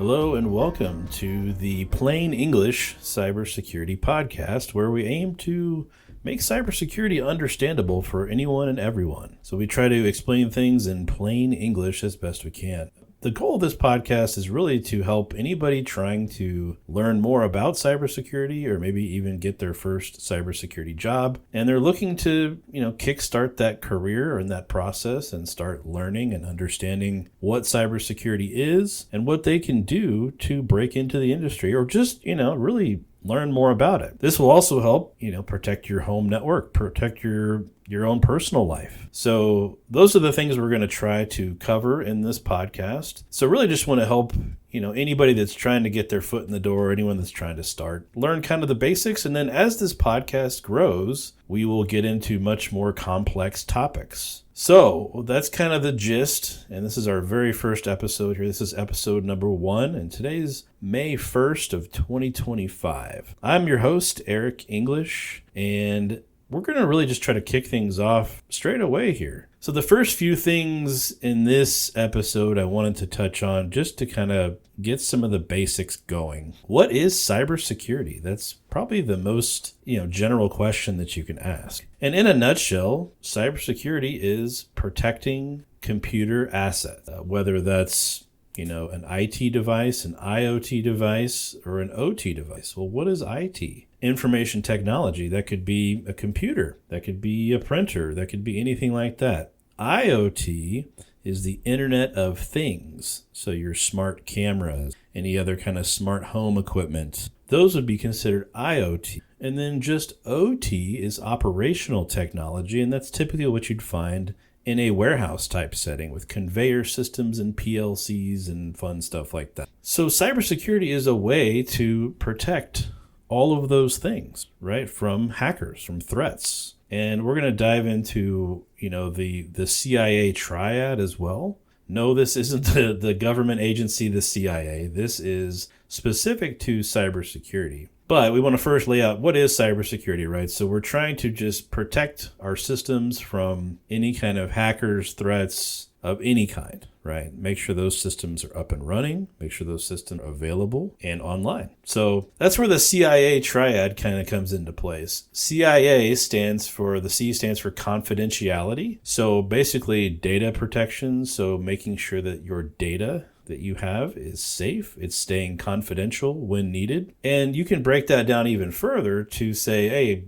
Hello and welcome to the Plain English Cybersecurity Podcast, where we aim to make cybersecurity understandable for anyone and everyone. So we try to explain things in plain English as best we can. The goal of this podcast is really to help anybody trying to learn more about cybersecurity or maybe even get their first cybersecurity job. And they're looking to, kickstart that career and that process and start learning and understanding what cybersecurity is and what they can do to break into the industry or just, really learn more about it. This will also help, protect your home network, protect your own personal life. So those are the things we're going to try to cover in this podcast. So really just want to help, anybody that's trying to get their foot in the door, anyone that's trying to start, learn kind of the basics. And then as this podcast grows, we will get into much more complex topics. So that's kind of the gist. And this is our very first episode here. This is episode number 1. And today's May 1st of 2025. I'm your host, Eric English, and we're going to really just try to kick things off straight away here. So the first few things in this episode I wanted to touch on just to kind of get some of the basics going. What is cybersecurity? That's probably the most, general question that you can ask. And in a nutshell, cybersecurity is protecting computer assets, whether that's an IT device, an IoT device, or an OT device. Well, what is IT? Information technology. That could be a computer. That could be a printer. That could be anything like that. IoT is the Internet of Things. So your smart cameras, any other kind of smart home equipment, those would be considered IoT. And then just OT is operational technology, and that's typically what you'd find in a warehouse type setting with conveyor systems and PLCs and fun stuff like that. So cybersecurity is a way to protect all of those things, right? From hackers, from threats. And we're going to dive into, the CIA triad as well. No, this isn't the government agency, the CIA. This is specific to cybersecurity. But we want to first lay out what is cybersecurity, right? So we're trying to just protect our systems from any kind of hackers, threats of any kind, right? Make sure those systems are up and running, make sure those systems are available and online. So that's where the CIA triad kind of comes into place. CIA stands for confidentiality. So basically data protection. So making sure that your data that you have is safe, it's staying confidential when needed. And you can break that down even further to say, hey,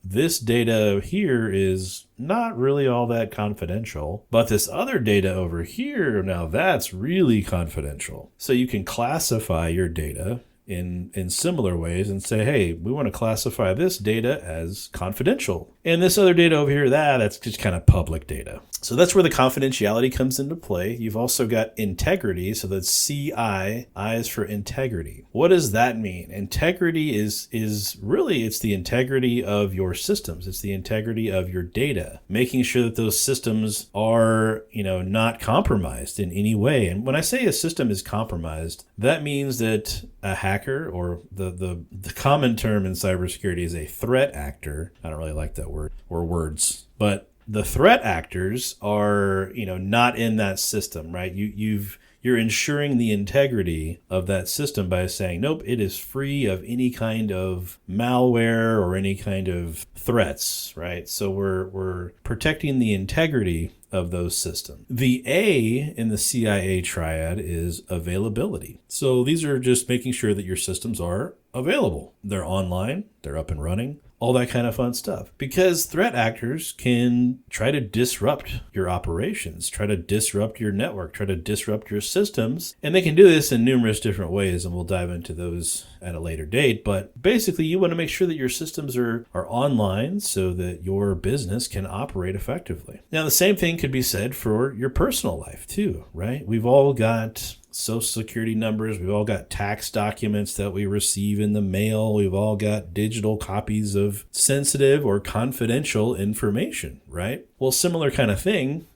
this data here is not really all that confidential, but this other data over here, now that's really confidential. So you can classify your data in similar ways and say, hey, we want to classify this data as confidential. And this other data over here, that's just kind of public data. So that's where the confidentiality comes into play. You've also got integrity. So that's CI. I is for integrity. What does that mean? Integrity is really, it's the integrity of your systems. It's the integrity of your data, making sure that those systems are, not compromised in any way. And when I say a system is compromised, that means that a hacker, or the common term in cybersecurity is a threat actor. I don't really like that word or words, but the threat actors are, not in that system, right? You're ensuring the integrity of that system by saying, nope, it is free of any kind of malware or any kind of threats, right? So we're protecting the integrity of those systems. The A in the CIA triad is availability. So these are just making sure that your systems are available. They're online, they're up and running, all that kind of fun stuff. Because threat actors can try to disrupt your operations, try to disrupt your network, try to disrupt your systems. And they can do this in numerous different ways, and we'll dive into those at a later date. But basically, you want to make sure that your systems are online so that your business can operate effectively. Now, the same thing could be said for your personal life too, right? We've all got Social Security numbers. We've all got tax documents that we receive in the mail. We've all got digital copies of sensitive or confidential information, right? Well, similar kind of thing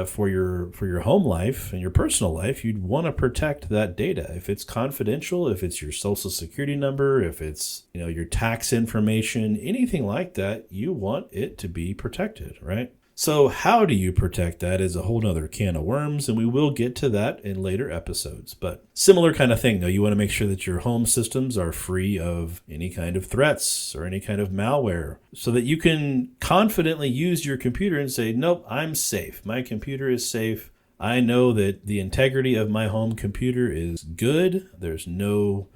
for your home life and your personal life. You'd want to protect that data. If it's confidential, if it's your Social Security number, if it's your tax information, anything like that, you want it to be protected, right? So how do you protect that is a whole nother can of worms, and we will get to that in later episodes. But similar kind of thing, though. You want to make sure that your home systems are free of any kind of threats or any kind of malware so that you can confidently use your computer and say, nope, I'm safe. My computer is safe. I know that the integrity of my home computer is good. There's no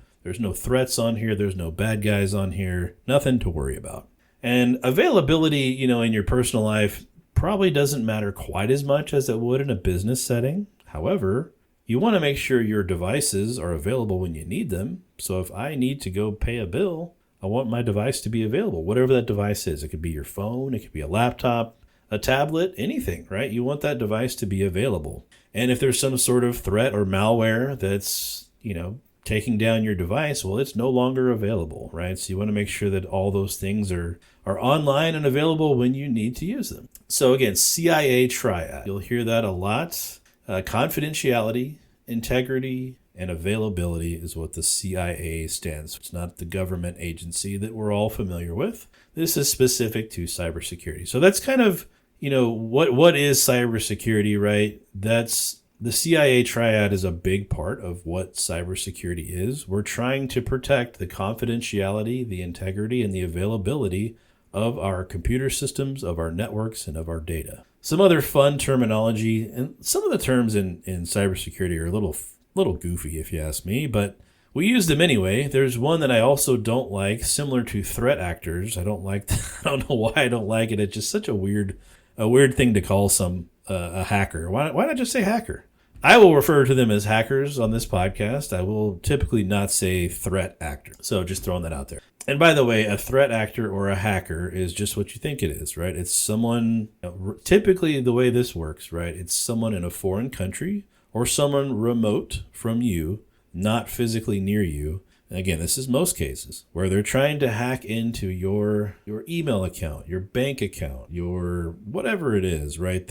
threats on here. There's no bad guys on here. Nothing to worry about. And availability, in your personal life probably doesn't matter quite as much as it would in a business setting. However, you want to make sure your devices are available when you need them. So if I need to go pay a bill, I want my device to be available, whatever that device is. It could be your phone, it could be a laptop, a tablet, anything, right? You want that device to be available. And if there's some sort of threat or malware that's, taking down your device, well, it's no longer available, right? So you want to make sure that all those things are online and available when you need to use them. So again, CIA triad. You'll hear that a lot. Confidentiality, integrity, and availability is what the CIA stands for. It's not the government agency that we're all familiar with. This is specific to cybersecurity. So that's kind of, what is cybersecurity, right? That's the CIA triad is a big part of what cybersecurity is. We're trying to protect the confidentiality, the integrity, and the availability of our computer systems, of our networks, and of our data. Some other fun terminology, and some of the terms in cybersecurity are a little goofy if you ask me, but we use them anyway. There's one that I also don't like, similar to threat actors. I don't like that. I don't know why I don't like it. It's just such a weird thing to call a hacker. Why not just say hacker? I will refer to them as hackers on this podcast. I will typically not say threat actor. So just throwing that out there. And by the way, a threat actor or a hacker is just what you think it is, right? It's someone, typically the way this works, right? It's someone in a foreign country or someone remote from you, not physically near you. And again, this is most cases where they're trying to hack into your email account, your bank account, your whatever it is, right?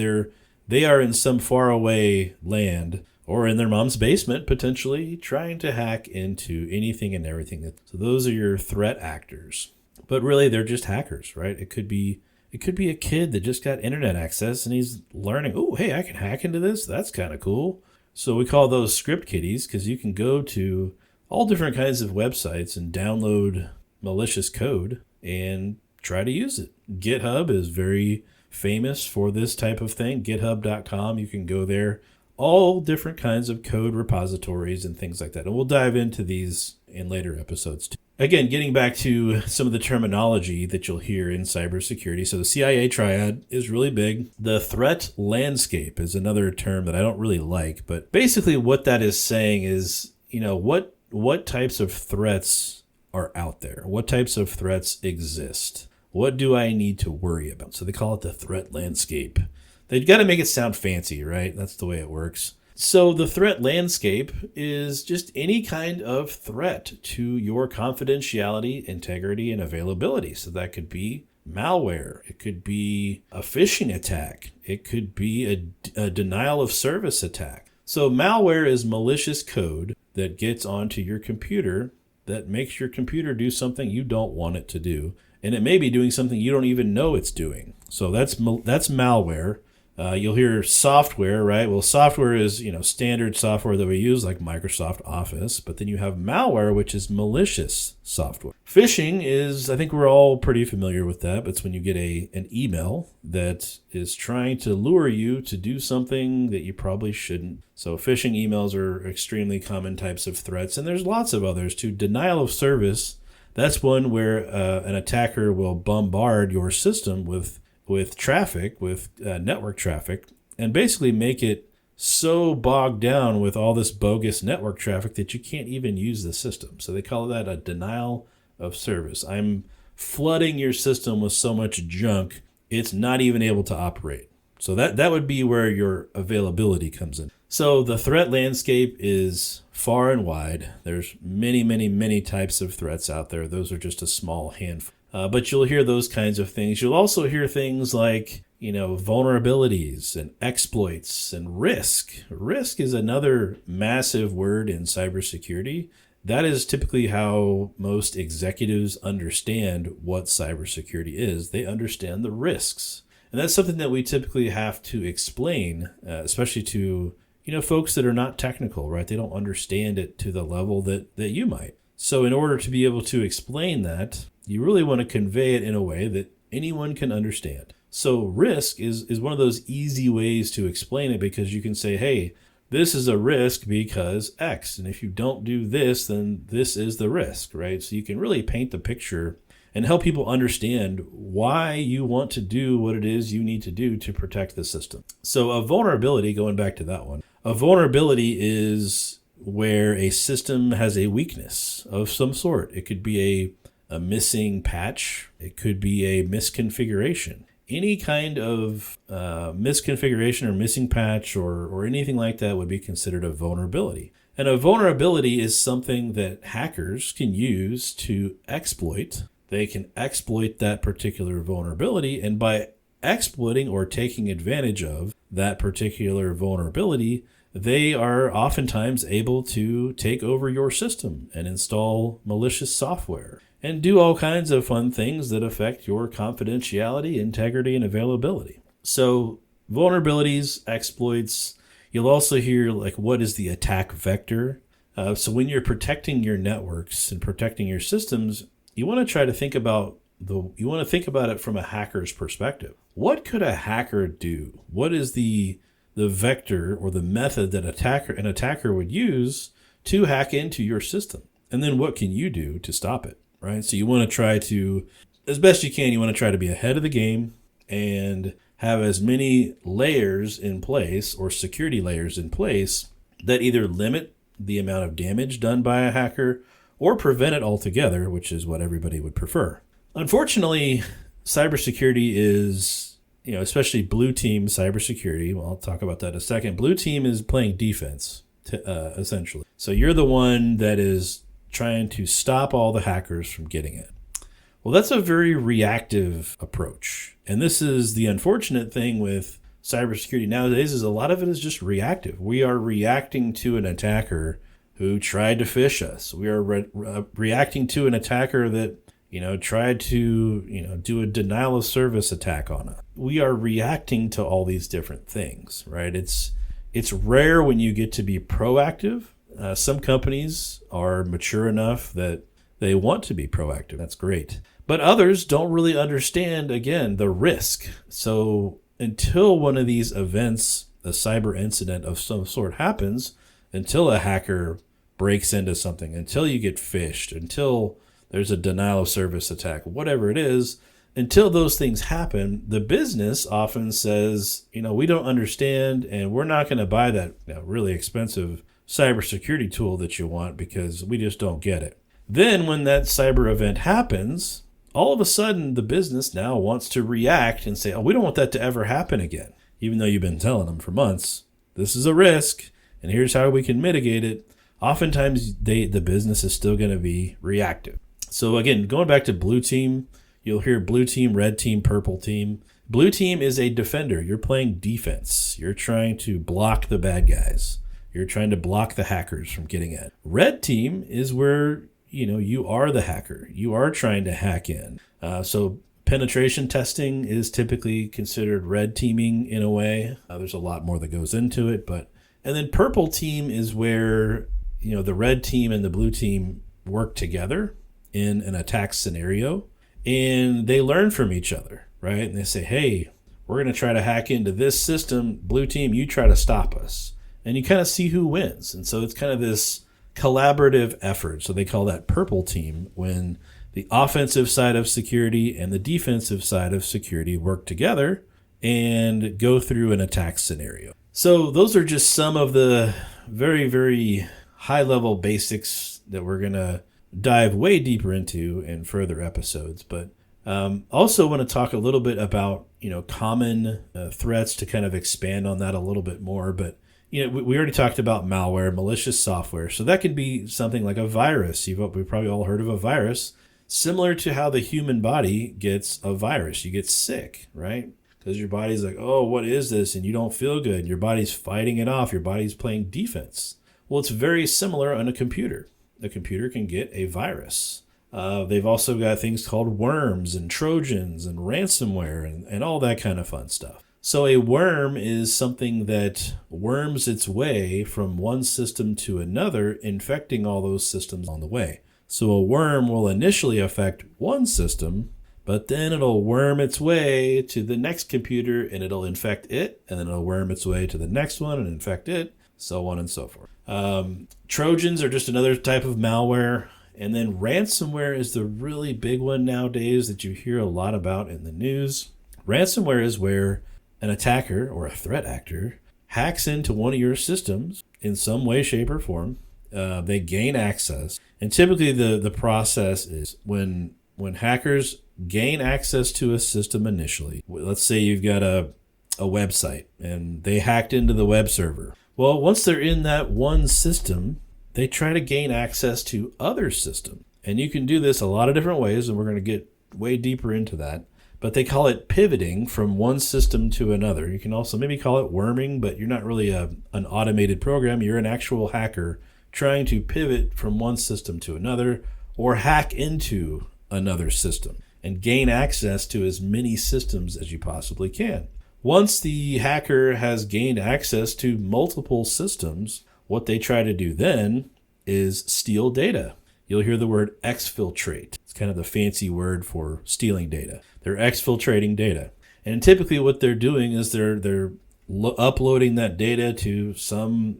They are in some faraway land or in their mom's basement, potentially trying to hack into anything and everything. So those are your threat actors. But really, they're just hackers, right? It could be a kid that just got internet access and he's learning, oh, hey, I can hack into this. That's kind of cool. So we call those script kiddies because you can go to all different kinds of websites and download malicious code and try to use it. GitHub is very famous for this type of thing. GitHub.com, you can go there. All different kinds of code repositories and things like that. And we'll dive into these in later episodes too. Again, getting back to some of the terminology that you'll hear in cybersecurity. So the CIA triad is really big. The threat landscape is another term that I don't really like, but basically what that is saying is, what types of threats are out there? What types of threats exist? What do I need to worry about? So they call it the threat landscape. They've got to make it sound fancy, right? That's the way it works. So the threat landscape is just any kind of threat to your confidentiality, integrity, and availability. So that could be malware. It could be a phishing attack. It could be a denial of service attack. So malware is malicious code that gets onto your computer that makes your computer do something you don't want it to do. And it may be doing something you don't even know it's doing. So that's malware. You'll hear software, right? Well, software is, standard software that we use like Microsoft Office, but then you have malware, which is malicious software. Phishing is, I think we're all pretty familiar with that, but it's when you get an email that is trying to lure you to do something that you probably shouldn't. So phishing emails are extremely common types of threats, and there's lots of others too. Denial of service, that's one where an attacker will bombard your system with traffic, with network traffic, and basically make it so bogged down with all this bogus network traffic that you can't even use the system. So they call that a denial of service. I'm flooding your system with so much junk, it's not even able to operate. So that would be where your availability comes in. So the threat landscape is far and wide. There's many, many, many types of threats out there. Those are just a small handful. But you'll hear those kinds of things. You'll also hear things like, vulnerabilities and exploits and risk. Risk is another massive word in cybersecurity. That is typically how most executives understand what cybersecurity is. They understand the risks. And that's something that we typically have to explain, especially to, folks that are not technical, right? They don't understand it to the level that you might. So in order to be able to explain that, you really want to convey it in a way that anyone can understand. So risk is one of those easy ways to explain it, because you can say, hey, this is a risk because X. And if you don't do this, then this is the risk, right? So you can really paint the picture and help people understand why you want to do what it is you need to do to protect the system. So a vulnerability, going back to that one, a vulnerability is where a system has a weakness of some sort. It could be a missing patch. It could be a misconfiguration. Any kind of misconfiguration or missing patch or anything like that would be considered a vulnerability. And a vulnerability is something that hackers can use to exploit. They can exploit that particular vulnerability, and by exploiting or taking advantage of that particular vulnerability, they are oftentimes able to take over your system and install malicious software and do all kinds of fun things that affect your confidentiality, integrity, and availability. So vulnerabilities, exploits, you'll also hear like, what is the attack vector? So when you're protecting your networks and protecting your systems, you want to try to think about it from a hacker's perspective. What could a hacker do? What is the vector or the method that an attacker would use to hack into your system? And then what can you do to stop it, right? So you want to try to, as best you can, you want to try to be ahead of the game and have as many layers in place or security layers in place that either limit the amount of damage done by a hacker or prevent it altogether, which is what everybody would prefer. Unfortunately, cybersecurity is, especially blue team cybersecurity. Well, I'll talk about that in a second. Blue team is playing defense, essentially. So you're the one that is trying to stop all the hackers from getting it. Well, that's a very reactive approach. And this is the unfortunate thing with cybersecurity nowadays, is a lot of it is just reactive. We are reacting to an attacker who tried to phish us. We are reacting to an attacker that, tried to, do a denial of service attack on us. We are reacting to all these different things, right? It's rare when you get to be proactive. Some companies are mature enough that they want to be proactive. That's great. But others don't really understand, again, the risk. So until one of these events, a cyber incident of some sort happens, until a hacker breaks into something, until you get phished, until there's a denial of service attack, whatever it is, until those things happen, the business often says, we don't understand, and we're not going to buy that really expensive cybersecurity tool that you want because we just don't get it. Then when that cyber event happens, all of a sudden the business now wants to react and say, we don't want that to ever happen again. Even though you've been telling them for months, this is a risk and here's how we can mitigate it. Oftentimes the business is still going to be reactive. So again, going back to blue team, you'll hear blue team, red team, purple team. Blue team is a defender. You're playing defense. You're trying to block the bad guys. You're trying to block the hackers from getting in. Red team is where, you are the hacker. You are trying to hack in. So penetration testing is typically considered red teaming in a way. There's a lot more that goes into it, and then purple team is where, the red team and the blue team work together in an attack scenario, and they learn from each other, right? And they say, hey, we're going to try to hack into this system. Blue team, you try to stop us. And you kind of see who wins. And so it's kind of this collaborative effort. So they call that purple team, when the offensive side of security and the defensive side of security work together and go through an attack scenario. So those are just some of the very, very high-level basics that we're going to dive way deeper into in further episodes. But also want to talk a little bit about, common threats to kind of expand on that a little bit more. But, we already talked about malware, malicious software. So that could be something like a virus. We've probably all heard of a virus, similar to how the human body gets a virus. You get sick, right? Because your body's like, oh, what is this? And you don't feel good. Your body's fighting it off. Your body's playing defense. Well, it's very similar on a computer. The computer can get a virus. They've also got things called worms and Trojans and ransomware and all that kind of fun stuff. So a worm is something that worms its way from one system to another, infecting all those systems on the way. So a worm will initially affect one system, but then it'll worm its way to the next computer and it'll infect it, and then it'll worm its way to the next one and infect it, so on and so forth. Trojans are just another type of malware. And then ransomware is the really big one nowadays that you hear a lot about in the news. Ransomware is where an attacker or a threat actor hacks into one of your systems in some way, shape, or form. They gain access. And typically the process is when hackers gain access to a system initially. Let's say you've got a website and they hacked into the web server. Well, once they're in that one system, they try to gain access to other systems. And you can do this a lot of different ways, and we're going to get way deeper into that. But they call it pivoting from one system to another. You can also maybe call it worming, but you're not really an automated program. You're an actual hacker trying to pivot from one system to another or hack into another system and gain access to as many systems as you possibly can. Once the hacker has gained access to multiple systems, what they try to do then is steal data. You'll hear the word exfiltrate. It's kind of the fancy word for stealing data. They're exfiltrating data. And typically what they're doing is they're uploading that data to some,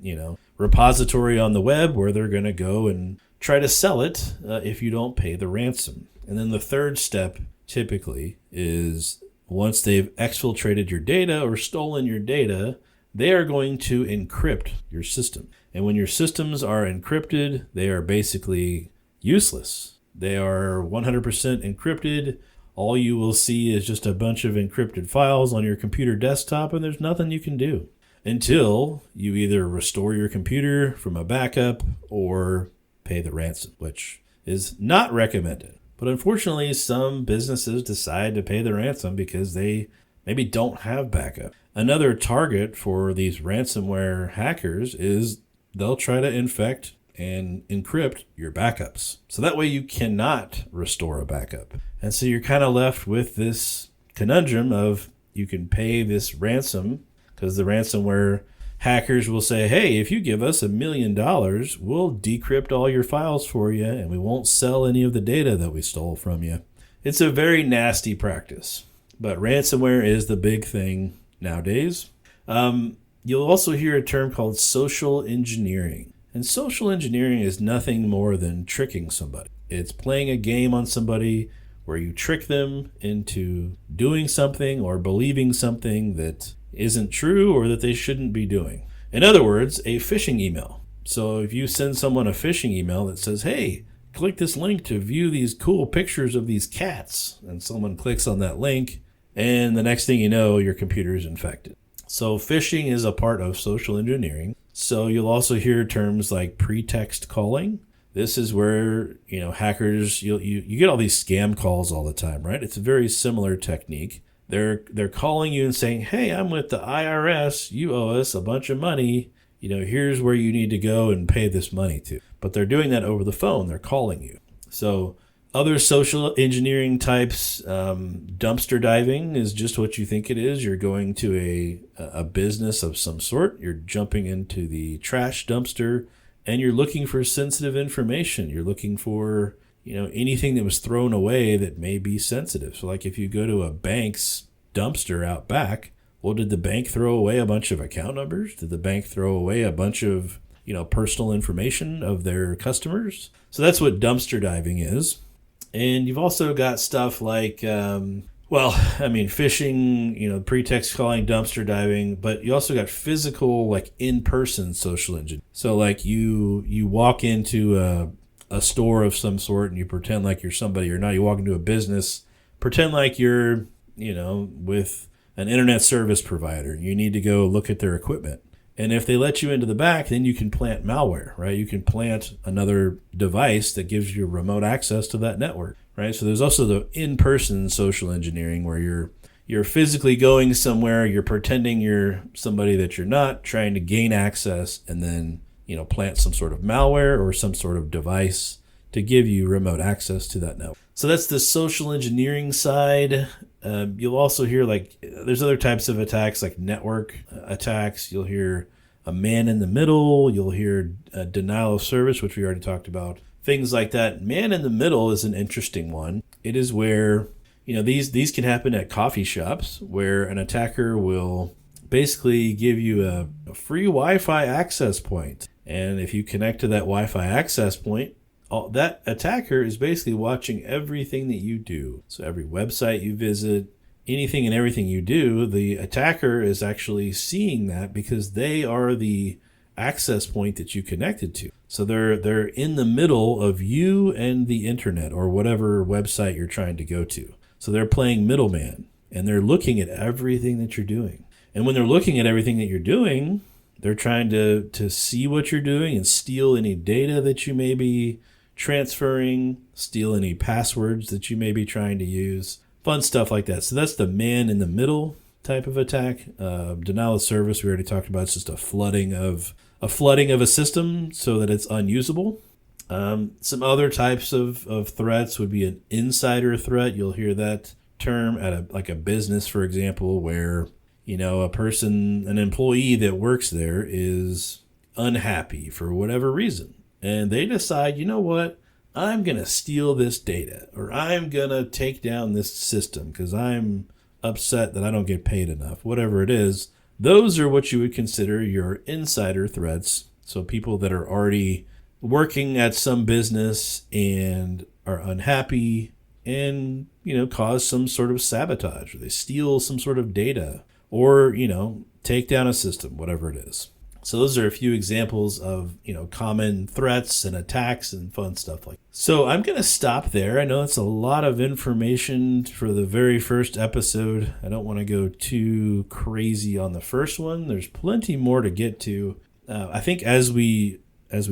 repository on the web where they're going to go and try to sell it if you don't pay the ransom. And then the third step typically is once they've exfiltrated your data or stolen your data, they are going to encrypt your system. And when your systems are encrypted, they are basically useless. They are 100% encrypted. All you will see is just a bunch of encrypted files on your computer desktop, and there's nothing you can do until you either restore your computer from a backup or pay the ransom, which is not recommended. But unfortunately, some businesses decide to pay the ransom because they maybe don't have backup. Another target for these ransomware hackers is they'll try to infect and encrypt your backups. So that way you cannot restore a backup. And so you're kind of left with this conundrum of you can pay this ransom because the ransomware hackers will say, hey, if you give us $1 million, we'll decrypt all your files for you and we won't sell any of the data that we stole from you. It's a very nasty practice, but ransomware is the big thing nowadays. You'll also hear a term called social engineering. And social engineering is nothing more than tricking somebody. It's playing a game on somebody where you trick them into doing something or believing something that isn't true or that they shouldn't be doing. In other words, a phishing email. So if you send someone a phishing email that says, hey, click this link to view these cool pictures of these cats, and someone clicks on that link, and the next thing you know, your computer is infected. So phishing is a part of social engineering. So you'll also hear terms like pretext calling. This is where, hackers, you get all these scam calls all the time, right? It's a very similar technique. They're calling you and saying, hey, I'm with the IRS. You owe us a bunch of money. Here's where you need to go and pay this money to. But they're doing that over the phone. They're calling you. So other social engineering types, dumpster diving is just what you think it is. You're going to a business of some sort. You're jumping into the trash dumpster and you're looking for sensitive information. You're looking for, anything that was thrown away that may be sensitive. So like if you go to a bank's dumpster out back, well, did the bank throw away a bunch of account numbers? Did the bank throw away a bunch of, personal information of their customers? So that's what dumpster diving is. And you've also got stuff like, phishing, pretext calling, dumpster diving, but you also got physical, like in-person social engineering. So like you walk into a store of some sort and you pretend like you're somebody or not. You walk into a business, pretend like you're, with an internet service provider. You need to go look at their equipment. And if they let you into the back, then you can plant malware, right? You can plant another device that gives you remote access to that network, right? So there's also the in-person social engineering where you're physically going somewhere, you're pretending you're somebody that you're not, trying to gain access and then, plant some sort of malware or some sort of device to give you remote access to that network. So that's the social engineering side. You'll also hear there's other types of attacks like network attacks. You'll hear a man in the middle. You'll hear denial of service, which we already talked about. Things like that. Man in the middle is an interesting one. It is where, these can happen at coffee shops where an attacker will basically give you a free Wi-Fi access point. And if you connect to that Wi-Fi access point, that attacker is basically watching everything that you do. So every website you visit, anything and everything you do, the attacker is actually seeing that because they are the access point that you connected to. So they're in the middle of you and the internet or whatever website you're trying to go to. So they're playing middleman and they're looking at everything that you're doing. And when they're looking at everything that you're doing, they're trying to see what you're doing and steal any data that you may be transferring, steal any passwords that you may be trying to use, fun stuff like that. So that's the man in the middle type of attack. Denial of service, we already talked about. It's just a flooding of a system so that it's unusable. Some other types of threats would be an insider threat. You'll hear that term at a business, for example, where an employee that works there is unhappy for whatever reason. And they decide, you know what, I'm going to steal this data or I'm going to take down this system because I'm upset that I don't get paid enough, whatever it is. Those are what you would consider your insider threats. So people that are already working at some business and are unhappy and, cause some sort of sabotage or they steal some sort of data or, take down a system, whatever it is. So those are a few examples of, common threats and attacks and fun stuff like that. So I'm going to stop there. I know it's a lot of information for the very first episode. I don't want to go too crazy on the first one. There's plenty more to get to. I think as we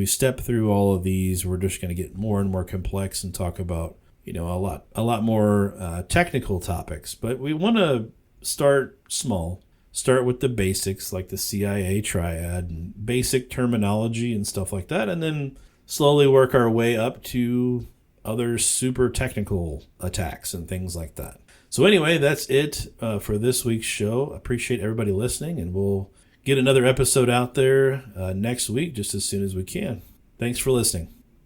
step through all of these, we're just going to get more and more complex and talk about, a lot more technical topics. But we want to start small. Start with the basics like the CIA triad and basic terminology and stuff like that, and then slowly work our way up to other super technical attacks and things like that. So anyway, that's it for this week's show. Appreciate everybody listening, and we'll get another episode out there next week just as soon as we can. Thanks for listening.